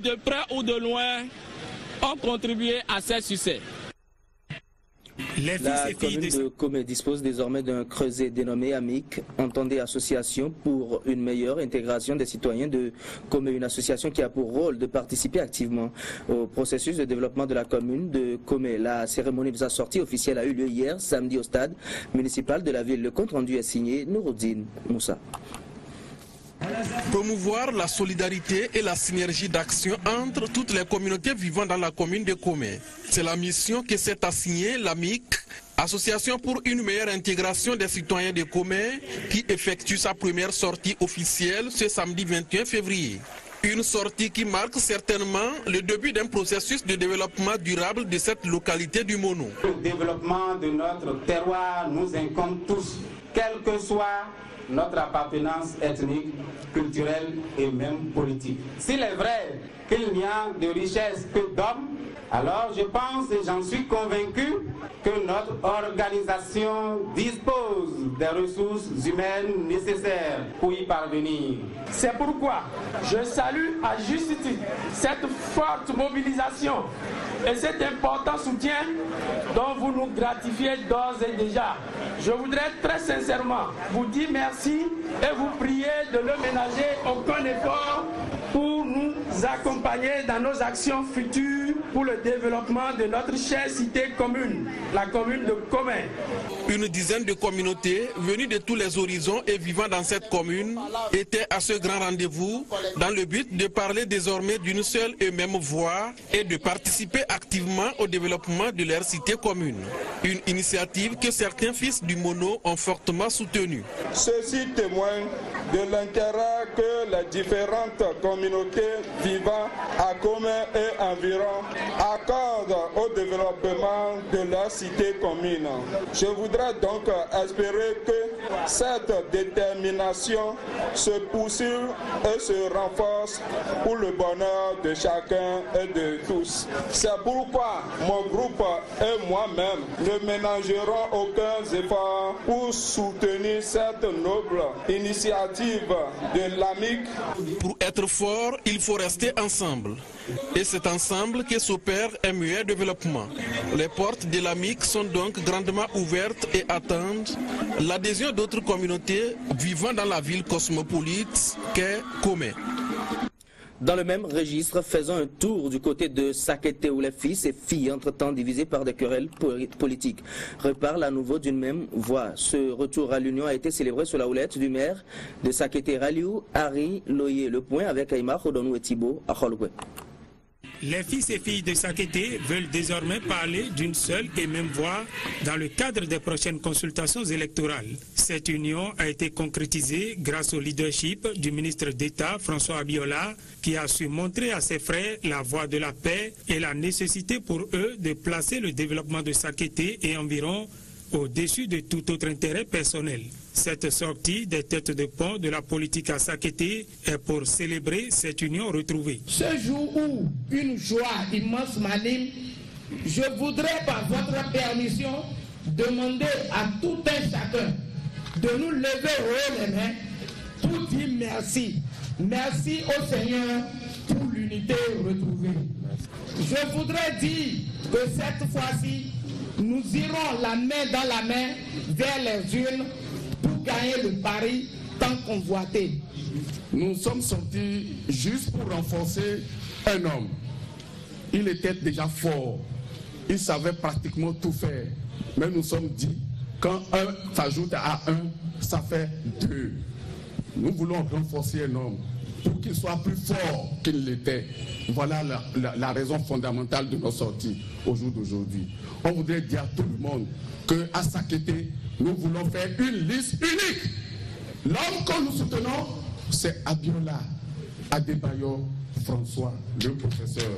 de près ou de loin, ont contribué à ces succès. La commune de Comé dispose désormais d'un creuset dénommé AMIC, entendez Association pour une meilleure intégration des citoyens de Comé, une association qui a pour rôle de participer activement au processus de développement de la commune de Comé. La cérémonie de sa sortie officielle a eu lieu hier, samedi, au stade municipal de la ville. Le compte rendu est signé Nouroudine Moussa. Promouvoir la solidarité et la synergie d'action entre toutes les communautés vivant dans la commune de Comé. C'est la mission que s'est assignée l'AMIC, Association pour une meilleure intégration des citoyens de Comé, qui effectue sa première sortie officielle ce samedi 21 février. Une sortie qui marque certainement le début d'un processus de développement durable de cette localité du Mono. Le développement de notre terroir nous incombe tous, quel que soit notre appartenance ethnique, culturelle et même politique. S'il est vrai qu'il n'y a de richesse que d'hommes, alors je pense et j'en suis convaincu que notre organisation dispose des ressources humaines nécessaires pour y parvenir. C'est pourquoi je salue à juste titre cette forte mobilisation et cet important soutien dont vous nous gratifiez d'ores et déjà. Je voudrais très sincèrement vous dire merci et vous prier de ne ménager aucun effort pour nous accompagner dans nos actions futures pour le développement de notre chère cité commune, la commune de Comé. Une dizaine de communautés venues de tous les horizons et vivant dans cette commune étaient à ce grand rendez-vous dans le but de parler désormais d'une seule et même voix et de participer activement au développement de leur cité commune. Une initiative que certains fils du Mono ont fortement soutenue. Ceci témoigne de l'intérêt que les différentes communautés vivant à Comé et environ accordent au développement de leur cité commune. Je voudrais donc espérer que cette détermination se poursuive et se renforce pour le bonheur de chacun et de tous. C'est pourquoi mon groupe et moi-même ne ménagerons aucun effort pour soutenir cette noble initiative de l'AMIC. Pour être fort, il faut rester ensemble. Et c'est ensemble que s'opère un meilleur développement. Les portes de l'AMIC sont donc grandement ouvertes et attendent l'adhésion d'autres communautés vivant dans la ville cosmopolite qu'est Comé. Dans le même registre, faisons un tour du côté de Sakété où les fils et filles entre-temps divisés par des querelles politiques reparlent à nouveau d'une même voix. Ce retour à l'union a été célébré sur la houlette du maire de Sakété, Raliou Harry Loyer. Le point avec Aïma Khodonou et Thibault à Kholgwe. Les fils et filles de Sakété veulent désormais parler d'une seule et même voix dans le cadre des prochaines consultations électorales. Cette union a été concrétisée grâce au leadership du ministre d'État François Abiola, qui a su montrer à ses frères la voie de la paix et la nécessité pour eux de placer le développement de Sakété et environ au-dessus de tout autre intérêt personnel. Cette sortie des têtes de pont de la politique à Sakété est pour célébrer cette union retrouvée. Ce jour où une joie immense m'anime, je voudrais par votre permission demander à tout un chacun de nous lever haut les mains pour dire merci. Merci au Seigneur pour l'unité retrouvée. Je voudrais dire que cette fois-ci, nous irons la main dans la main vers les urnes pour gagner le pari tant convoité. Nous sommes sortis juste pour renforcer un homme. Il était déjà fort. Il savait pratiquement tout faire. Mais nous sommes dit, quand un s'ajoute à un, ça fait deux. Nous voulons renforcer un homme pour qu'il soit plus fort qu'il l'était. Voilà la raison fondamentale de nos sorties au jour d'aujourd'hui. On voudrait dire à tout le monde qu'à Sakété, nous voulons faire une liste unique. L'homme que nous soutenons, c'est Abiola Adebayo François, le professeur.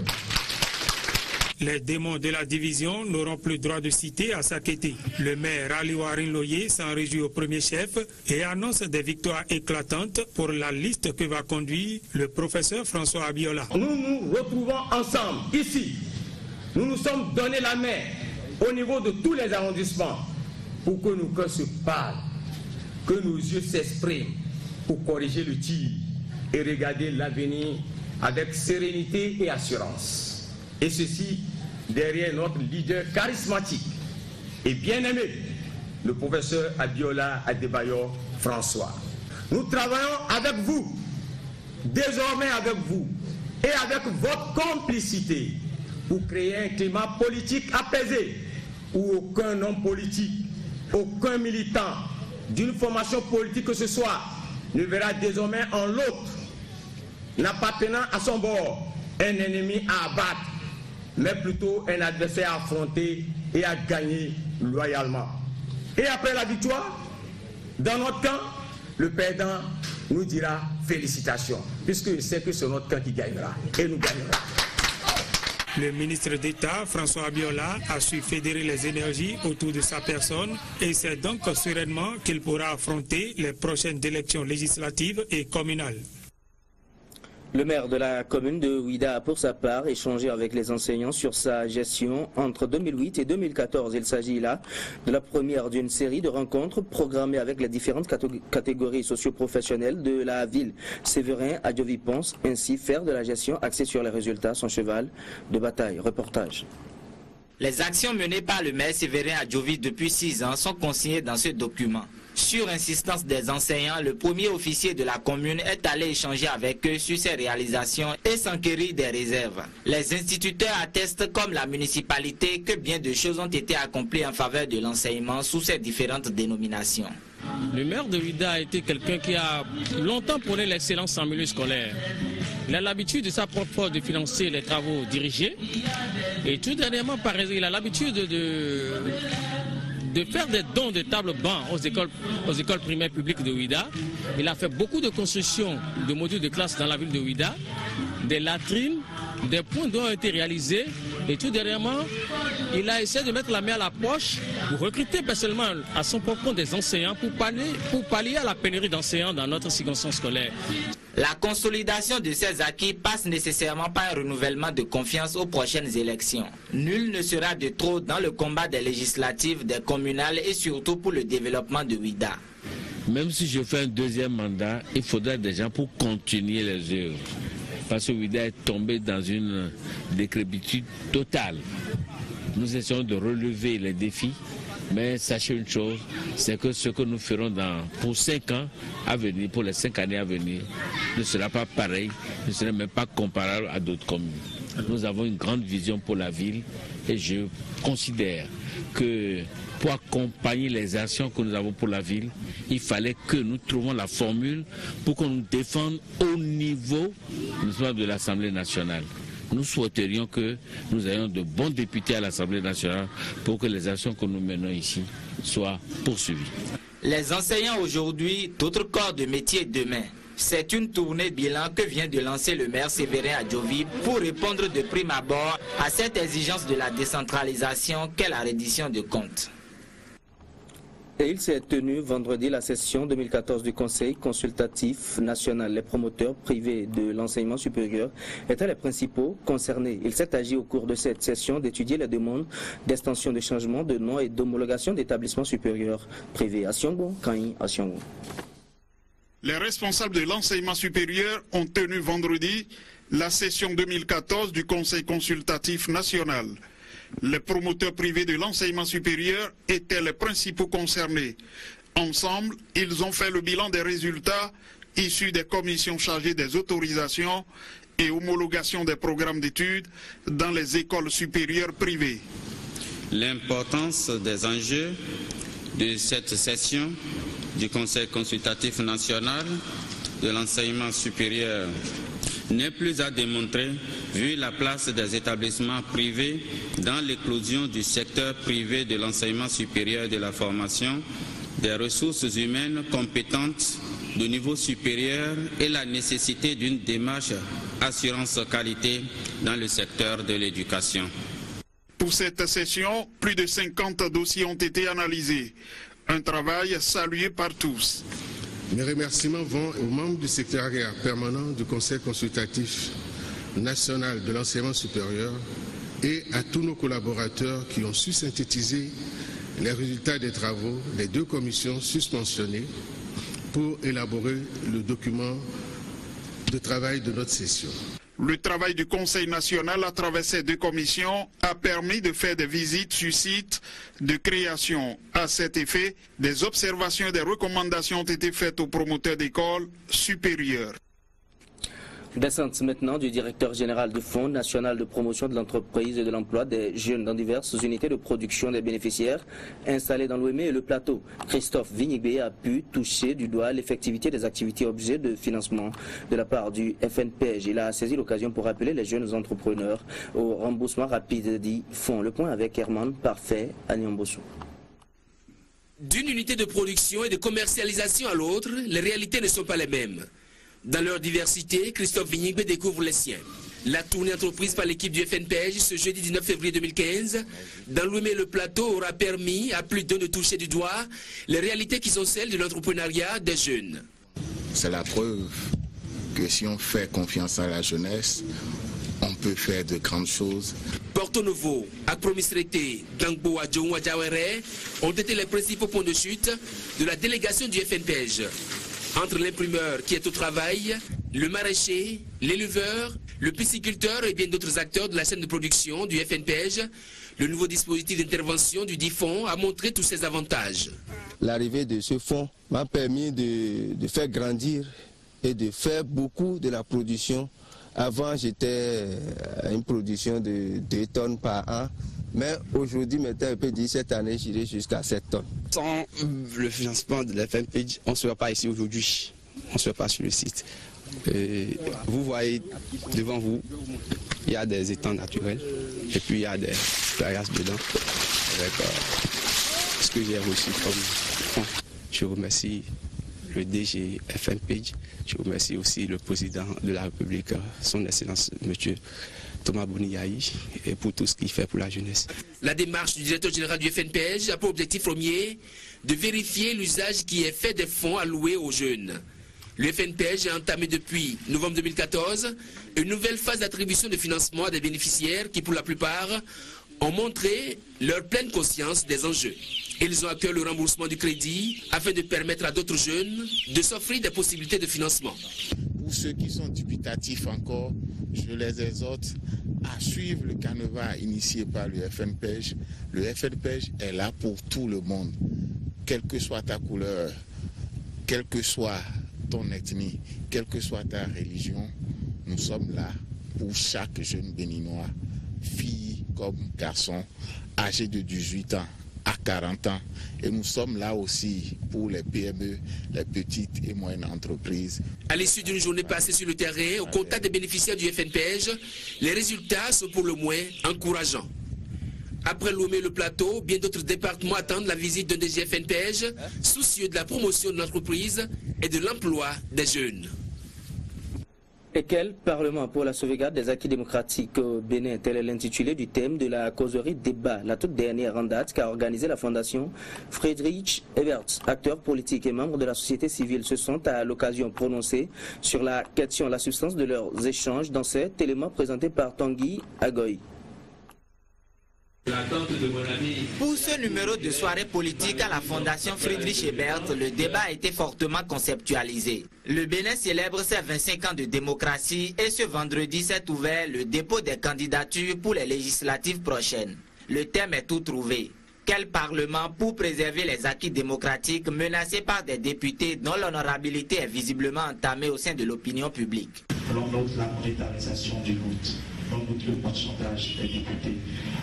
Les démons de la division n'auront plus droit de citer à Sakété. Le maire Raliou Harry Loyer s'en réjouit au premier chef et annonce des victoires éclatantes pour la liste que va conduire le professeur François Abiola. Nous nous retrouvons ensemble ici. Nous nous sommes donné la main au niveau de tous les arrondissements pour que nos cœurs se parlent, que nos yeux s'expriment pour corriger le tir et regarder l'avenir avec sérénité et assurance. Et ceci derrière notre leader charismatique et bien-aimé, le professeur Abiola Adebayor François. Nous travaillons avec vous, désormais avec vous, et avec votre complicité pour créer un climat politique apaisé où aucun homme politique, aucun militant d'une formation politique que ce soit ne verra désormais en l'autre, n'appartenant à son bord, un ennemi à abattre, mais plutôt un adversaire à affronter et à gagner loyalement. Et après la victoire, dans notre camp, le perdant nous dira félicitations, puisque c'est que c'est notre camp qui gagnera, et nous gagnerons. Le ministre d'État, François Abiola, a su fédérer les énergies autour de sa personne et c'est donc sereinement qu'il pourra affronter les prochaines élections législatives et communales. Le maire de la commune de Ouidah a pour sa part échangé avec les enseignants sur sa gestion entre 2008 et 2014. Il s'agit là de la première d'une série de rencontres programmées avec les différentes catégories socio-professionnelles de la ville. Séverin Adjovi pense ainsi faire de la gestion axée sur les résultats son cheval de bataille. Reportage. Les actions menées par le maire Séverin Adjovi depuis 6 ans sont consignées dans ce document. Sur insistance des enseignants, le premier officier de la commune est allé échanger avec eux sur ses réalisations et s'enquérir des réserves. Les instituteurs attestent, comme la municipalité, que bien de choses ont été accomplies en faveur de l'enseignement sous ces différentes dénominations. Le maire de Ouidah a été quelqu'un qui a longtemps prôné l'excellence en milieu scolaire. Il a l'habitude de sa propre force de financer les travaux dirigés. Et tout dernièrement, par exemple, il a l'habitude de faire des dons de tables bancs aux écoles primaires publiques de Ouidah. Il a fait beaucoup de constructions de modules de classe dans la ville de Ouidah, des latrines, des points d'eau ont été réalisés. Et tout dernièrement, il a essayé de mettre la main à la poche pour recruter personnellement à son propre compte des enseignants pour pallier à la pénurie d'enseignants dans notre circonscription scolaire. La consolidation de ces acquis passe nécessairement par un renouvellement de confiance aux prochaines élections. Nul ne sera de trop dans le combat des législatives, des communales et surtout pour le développement de Ouidah. Même si je fais un deuxième mandat, il faudra des gens pour continuer les œuvres. Parce que Ouidah est tombé dans une décrépitude totale. Nous essayons de relever les défis, mais sachez une chose, c'est que ce que nous ferons pour 5 ans à venir, pour les 5 années à venir, ne sera pas pareil, ne sera même pas comparable à d'autres communes. Nous avons une grande vision pour la ville et je considère que pour accompagner les actions que nous avons pour la ville, il fallait que nous trouvions la formule pour qu'on nous défende au niveau de l'Assemblée nationale. Nous souhaiterions que nous ayons de bons députés à l'Assemblée nationale pour que les actions que nous menons ici soient poursuivies. Les enseignants aujourd'hui, d'autres corps de métier demain. C'est une tournée bilan que vient de lancer le maire Séverin Adjovi pour répondre de prime abord à cette exigence de la décentralisation qu'est la reddition de comptes. Et il s'est tenu vendredi la session 2014 du Conseil consultatif national. Les promoteurs privés de l'enseignement supérieur étaient les principaux concernés. Il s'est agi au cours de cette session d'étudier les demandes d'extension de changement de nom et d'homologation d'établissements supérieurs privés. À Siongo, Kaï, à Siongo. Les responsables de l'enseignement supérieur ont tenu vendredi la session 2014 du Conseil consultatif national. Les promoteurs privés de l'enseignement supérieur étaient les principaux concernés. Ensemble, ils ont fait le bilan des résultats issus des commissions chargées des autorisations et homologations des programmes d'études dans les écoles supérieures privées. L'importance des enjeux de cette session du Conseil consultatif national de l'enseignement supérieur n'est plus à démontrer vu la place des établissements privés dans l'éclosion du secteur privé de l'enseignement supérieur et de la formation, des ressources humaines compétentes de niveau supérieur et la nécessité d'une démarche assurance qualité dans le secteur de l'éducation. Pour cette session, plus de 50 dossiers ont été analysés. Un travail salué par tous. Mes remerciements vont aux membres du secrétariat permanent du Conseil consultatif national de l'enseignement supérieur et à tous nos collaborateurs qui ont su synthétiser les résultats des travaux des 2 commissions suspensionnées pour élaborer le document de travail de notre session. Le travail du Conseil national à travers ces deux commissions a permis de faire des visites sur site de création. À cet effet, des observations et des recommandations ont été faites aux promoteurs d'écoles supérieures. Descente maintenant du directeur général du Fonds national de promotion de l'entreprise et de l'emploi des jeunes dans diverses unités de production des bénéficiaires installés dans l'Ouémé et le plateau. Christophe Vignigbe a pu toucher du doigt l'effectivité des activités objets de financement de la part du FNPEJ. Il a saisi l'occasion pour appeler les jeunes entrepreneurs au remboursement rapide du fonds. Le point avec Herman Parfait à Nyambosso. D'une unité de production et de commercialisation à l'autre, les réalités ne sont pas les mêmes. Dans leur diversité, Christophe Vignigbe découvre les siens. La tournée entreprise par l'équipe du FNPEJ ce jeudi 19 février 2015, dans l'Ouémé le plateau, aura permis à plus d'un de toucher du doigt les réalités qui sont celles de l'entrepreneuriat des jeunes. C'est la preuve que si on fait confiance à la jeunesse, on peut faire de grandes choses. Porto Novo, Akpromis Traité, Gangbo Adjou Adjawere ont été les principaux points de chute de la délégation du FNPEJ. Entre l'imprimeur qui est au travail, le maraîcher, l'éleveur, le pisciculteur et bien d'autres acteurs de la chaîne de production du FNPEJ, le nouveau dispositif d'intervention du dit fonds a montré tous ses avantages. L'arrivée de ce fonds m'a permis de faire grandir et de faire beaucoup de la production. Avant, j'étais à une production de 2 tonnes par an. Mais aujourd'hui, maintenant, on peut dire cette année, j'irai jusqu'à 7 tonnes. Sans le financement de la FNPEJ, on ne serait pas ici aujourd'hui. On ne serait pas sur le site. Et vous voyez devant vous, il y a des étangs naturels. Et puis il y a des caillasses dedans. Avec ce que j'ai reçu comme fonds. Je remercie le DG FNPEJ. Je remercie aussi le président de la République, son Excellence, M. Thomas Boniaï, et pour tout ce qu'il fait pour la jeunesse. La démarche du directeur général du FNPEJ a pour objectif premier de vérifier l'usage qui est fait des fonds alloués aux jeunes. Le FNPEJ a entamé depuis novembre 2014 une nouvelle phase d'attribution de financement à des bénéficiaires qui, pour la plupart, ont montré leur pleine conscience des enjeux. Ils ont à cœur le remboursement du crédit afin de permettre à d'autres jeunes de s'offrir des possibilités de financement. Pour ceux qui sont dubitatifs encore, je les exhorte à suivre le canevas initié par le FNPEJ. Le FNPEJ est là pour tout le monde, quelle que soit ta couleur, quelle que soit ton ethnie, quelle que soit ta religion. Nous sommes là pour chaque jeune béninois, fille comme garçon, âgé de 18 ans à 40 ans. Et nous sommes là aussi pour les PME, les petites et moyennes entreprises. À l'issue d'une journée passée sur le terrain, au contact des bénéficiaires du FNPEJ, les résultats sont pour le moins encourageants. Après l'Ouémé le plateau, bien d'autres départements attendent la visite d'un DG FNPEJ, soucieux de la promotion de l'entreprise et de l'emploi des jeunes. Et quel Parlement pour la sauvegarde des acquis démocratiques au Bénin, tel est l'intitulé du thème de la causerie débat, la toute dernière en date qu'a organisé la fondation Friedrich Ebert. Acteurs politiques et membres de la société civile se sont à l'occasion prononcés sur la question, la substance de leurs échanges dans cet élément présenté par Tanguy Agoy. Pour ce numéro de soirée politique à la Fondation Friedrich Ebert, le débat a été fortement conceptualisé. Le Bénin célèbre ses 25 ans de démocratie et ce vendredi s'est ouvert le dépôt des candidatures pour les législatives prochaines. Le thème est tout trouvé. Quel Parlement pour préserver les acquis démocratiques menacés par des députés dont l'honorabilité est visiblement entamée au sein de l'opinion publique? L'on note la monétarisation du vote, l'on note le pourcentage des députés,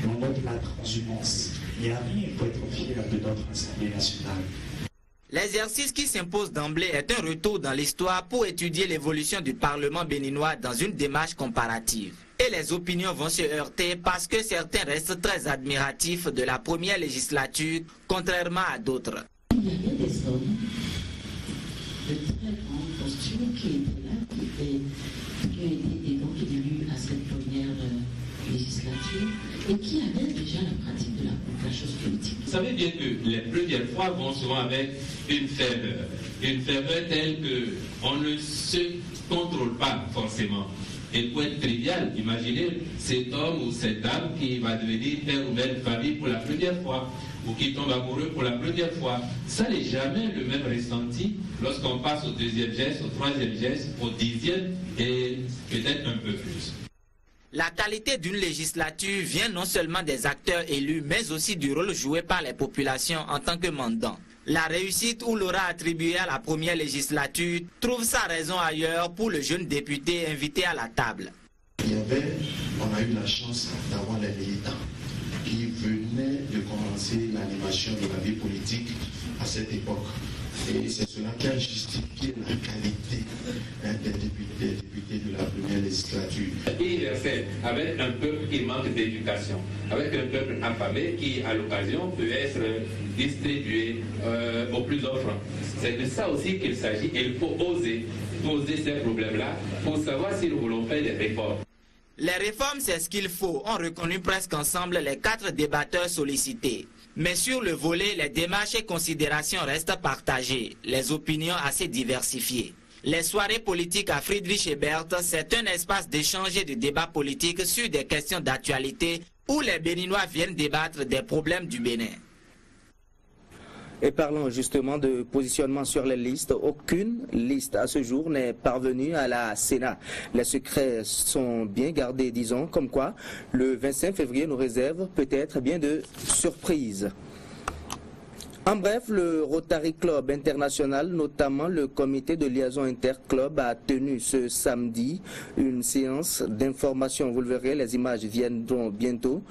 l'on note la transhumance. Il n'y a rien pour être fier de notre Assemblée nationale. L'exercice qui s'impose d'emblée est un retour dans l'histoire pour étudier l'évolution du Parlement béninois dans une démarche comparative. Et les opinions vont se heurter parce que certains restent très admiratifs de la première législature, contrairement à d'autres. Il y avait des hommes de très grande posture qui étaient là, qui ont été donc élus à cette première législature et qui avaient déjà la pratique de la chose politique. Vous savez bien que les premières fois vont souvent avec une ferveur telle qu'on ne se contrôle pas forcément. Il peut être trivial. Imaginez cet homme ou cette dame qui va devenir père ou mère de famille pour la première fois, ou qui tombe amoureux pour la première fois. Ça n'est jamais le même ressenti lorsqu'on passe au deuxième geste, au troisième geste, au dixième et peut-être un peu plus. La qualité d'une législature vient non seulement des acteurs élus, mais aussi du rôle joué par les populations en tant que mandants. La réussite ou l'aura attribuée à la première législature trouve sa raison ailleurs pour le jeune député invité à la table. On a eu la chance d'avoir les militants qui venaient de commencer l'animation de la vie politique à cette époque. Et c'est cela qui a justifié la qualité des députés de la première législature. Il est fait avec un peuple qui manque d'éducation, avec un peuple affamé qui, à l'occasion, peut être distribué aux plus offrants. C'est de ça aussi qu'il s'agit. Il faut oser poser ces problèmes-là pour savoir si nous voulons faire des réformes. Les réformes, c'est ce qu'il faut, ont reconnu presque ensemble les 4 débatteurs sollicités. Mais sur le volet, les démarches et considérations restent partagées, les opinions assez diversifiées. Les soirées politiques à Friedrich Ebert, c'est un espace d'échange et de débat politique sur des questions d'actualité où les Béninois viennent débattre des problèmes du Bénin. Et parlons justement de positionnement sur les listes. Aucune liste à ce jour n'est parvenue à la Sénat. Les secrets sont bien gardés, disons, comme quoi le 25 février nous réserve peut-être bien de surprises. En bref, le Rotary Club International, notamment le comité de liaison interclub, a tenu ce samedi une séance d'information. Vous le verrez, les images viendront bientôt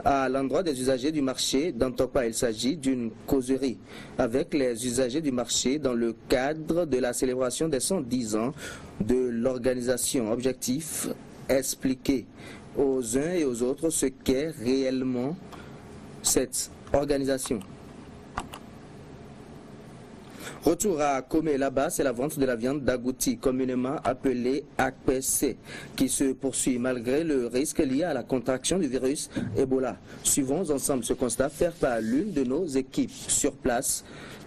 à l'endroit des usagers du marché d'Antokpa. Il s'agit d'une causerie avec les usagers du marché dans le cadre de la célébration des 110 ans de l'organisation. Objectif, expliquer aux uns et aux autres ce qu'est réellement cette organisation. Retour à Komé, là-bas, c'est la vente de la viande d'agouti, communément appelée APC, qui se poursuit malgré le risque lié à la contraction du virus Ebola. Suivons ensemble ce constat fait par l'une de nos équipes sur place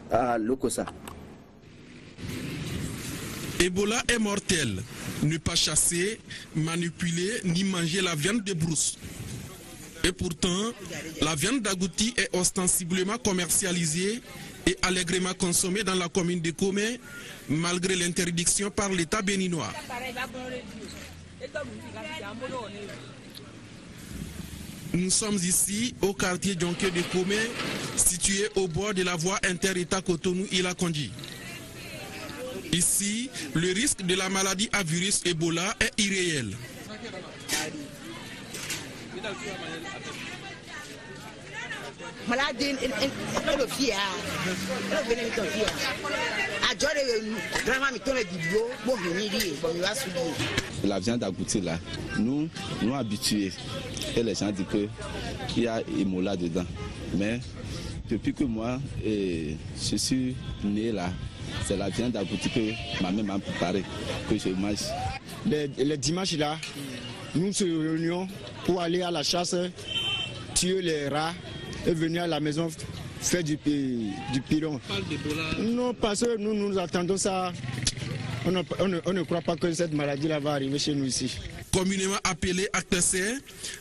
à Lokossa. Ebola est mortel. Ne pas chasser, manipuler ni manger la viande de brousse. Et pourtant, la viande d'agouti est ostensiblement commercialisée et allègrement consommée dans la commune de Komé, malgré l'interdiction par l'État béninois. Nous sommes ici au quartier Djonké de Komé, situé au bord de la voie inter-État Cotonou-Ila-Kondi. Ici, le risque de la maladie à virus Ebola est irréel. La viande agoutie là, nous habitués, et les gens disent qu'il y a Ebola dedans. Mais depuis que moi je suis né là, c'est la viande agoutie que ma mère m'a préparée, que je mange. Les dimanches là, nous nous réunions pour aller à la chasse, tuer les rats et venir à la maison faire du pilon. Non, parce que nous attendons ça. On ne croit pas que cette maladie-là va arriver chez nous ici. Communément appelé ACTC,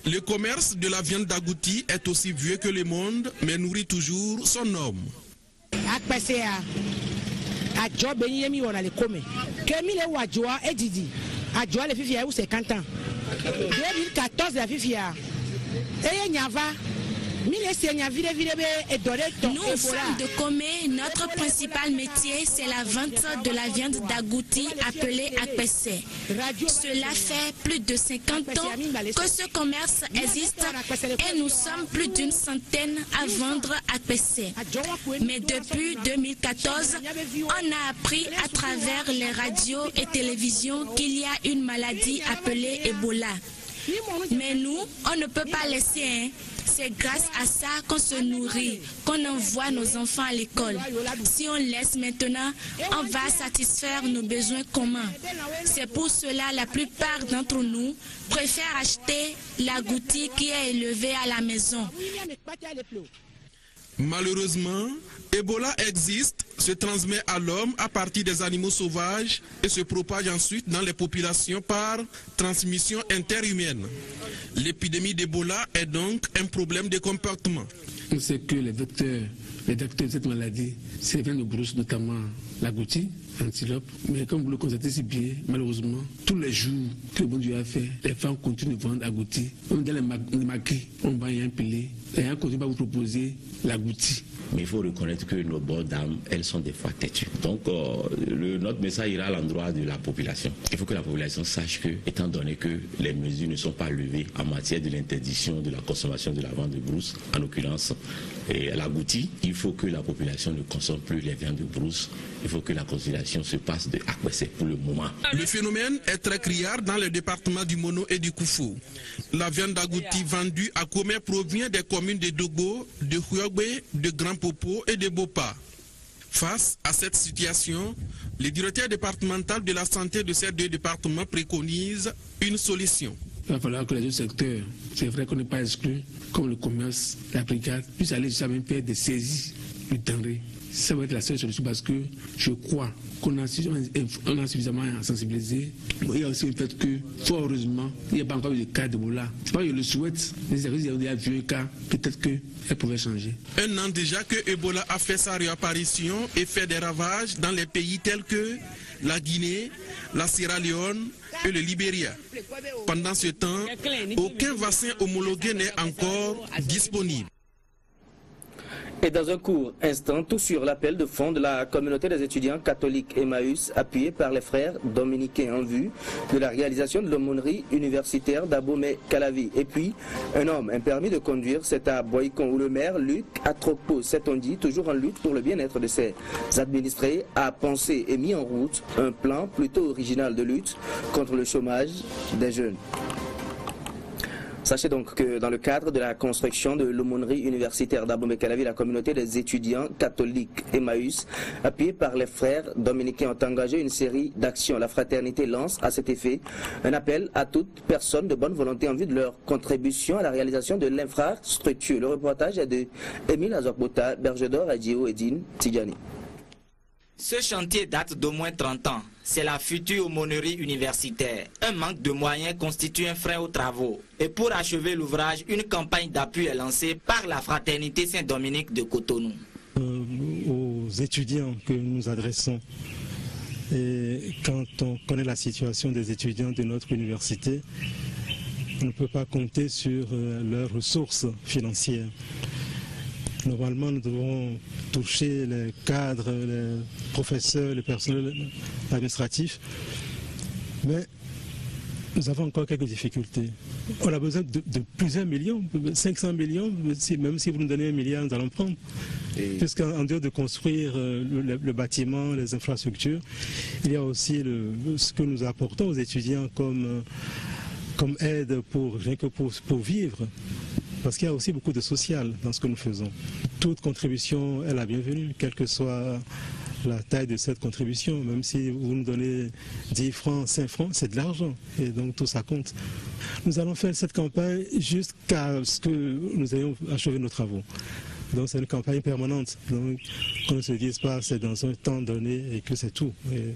le commerce de la viande d'agouti est aussi vieux que le monde, mais nourrit toujours son homme. ACTC a job yemi on a le come. Kemi le wajoa et didi. A joa le fifia ou 50 ans. 2014 la fifia. Et nyava. Nous, femmes de Komé, notre principal métier, c'est la vente de la viande d'agouti appelée APC. Cela fait plus de 50 ans que ce commerce existe et nous sommes plus d'une centaine à vendre APC. Mais depuis 2014, on a appris à travers les radios et télévisions qu'il y a une maladie appelée Ebola. Mais nous, on ne peut pas laisser. C'est grâce à ça qu'on se nourrit, qu'on envoie nos enfants à l'école. Si on laisse maintenant, on va satisfaire nos besoins communs. C'est pour cela la plupart d'entre nous préfèrent acheter l'agouti qui est élevé à la maison. Malheureusement, Ebola existe se transmet à l'homme à partir des animaux sauvages et se propage ensuite dans les populations par transmission interhumaine. L'épidémie d'Ebola est donc un problème de comportement. On sait que les vecteurs de cette maladie, c'est les viandes de brousse, notamment l'agouti, l'antilope. Mais comme vous le constatez si bien, malheureusement, tous les jours que le bon Dieu a fait, les femmes continuent de vendre agouti. Même dans les maquis, on va y empiler. Et on continue à vous proposer l'agouti. Mais il faut reconnaître que nos bonnes dames, elles sont des fois têtues. Donc notre message ira à l'endroit de la population. Il faut que la population sache que, étant donné que les mesures ne sont pas levées en matière de l'interdiction de la consommation de la vente de brousse, en l'occurrence l'agouti, il faut que la population ne consomme plus les viandes de brousse. Il faut que la consommation se passe de Akwese pour le moment. Le phénomène est très criard dans le département du Mono et du Koufou. La viande d'agouti vendue à Komé provient des communes de Dogo, de Huogbe, de Grand Popo et de Bopa. Face à cette situation, le directeur départemental de la santé de ces deux départements préconise une solution. Il va falloir que les autres secteurs, c'est vrai qu'on n'est pas exclu, comme le commerce, la brigade, puissent aller jusqu'à même faire des saisies de denrées. Ça va être la seule solution parce que je crois qu'on a suffisamment sensibilisé. Il y a aussi le fait que, fort heureusement, il n'y a pas encore eu de cas d'Ebola. C'est pas que je le souhaite, mais c'est qu'il y a vu un cas, peut-être qu'elle pouvait changer. Un an déjà que Ebola a fait sa réapparition et fait des ravages dans les pays tels que la Guinée, la Sierra Leone et le Libéria. Pendant ce temps, aucun vaccin homologué n'est encore disponible. Et dans un court instant, tout sur l'appel de fonds de la communauté des étudiants catholiques Emmaüs, appuyé par les frères dominicains en vue de la réalisation de l'aumônerie universitaire d'Abomey Calavi. Et puis, un homme, un permis de conduire, c'est à Boycon où le maire Luc Atropo, s'est-on dit, toujours en lutte pour le bien-être de ses administrés, a pensé et mis en route un plan plutôt original de lutte contre le chômage des jeunes. Sachez donc que dans le cadre de la construction de l'aumônerie universitaire d'Abomey Calavi, la communauté des étudiants catholiques Emmaüs, appuyée par les frères dominicains, ont engagé une série d'actions. La fraternité lance à cet effet un appel à toute personne de bonne volonté en vue de leur contribution à la réalisation de l'infrastructure. Le reportage est de Émile Azokbota, Bergedor, Adjio, Edine, Tidjani. Ce chantier date d'au moins 30 ans. C'est la future aumônerie universitaire. Un manque de moyens constitue un frein aux travaux. Et pour achever l'ouvrage, une campagne d'appui est lancée par la fraternité Saint-Dominique de Cotonou. Aux étudiants que nous adressons, et quand on connaît la situation des étudiants de notre université, on ne peut pas compter sur leurs ressources financières. Normalement, nous devons toucher les cadres, les professeurs, les personnels administratifs, mais nous avons encore quelques difficultés. On a besoin de plusieurs millions, 500 millions, même si vous nous donnez 1 milliard, nous allons prendre. Puisqu'en dehors de construire le bâtiment, les infrastructures, il y a aussi ce que nous apportons aux étudiants comme aide pour vivre. Parce qu'il y a aussi beaucoup de social dans ce que nous faisons. Toute contribution est la bienvenue, quelle que soit la taille de cette contribution. Même si vous nous donnez 10 francs, 5 francs, c'est de l'argent. Et donc tout ça compte. Nous allons faire cette campagne jusqu'à ce que nous ayons achevé nos travaux. Donc c'est une campagne permanente. Donc qu'on ne se dise pas c'est dans un temps donné et que c'est tout. Et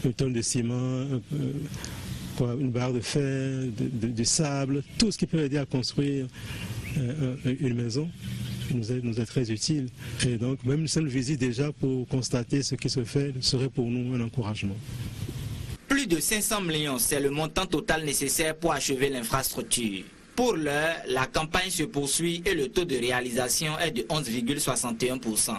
une tonne de ciment, une barre de fer, du sable, tout ce qui peut aider à construire une maison nous est très utile. Et donc même une seule visite déjà pour constater ce qui se fait serait pour nous un encouragement. Plus de 500 millions, c'est le montant total nécessaire pour achever l'infrastructure. Pour l'heure, la campagne se poursuit et le taux de réalisation est de 11,61%.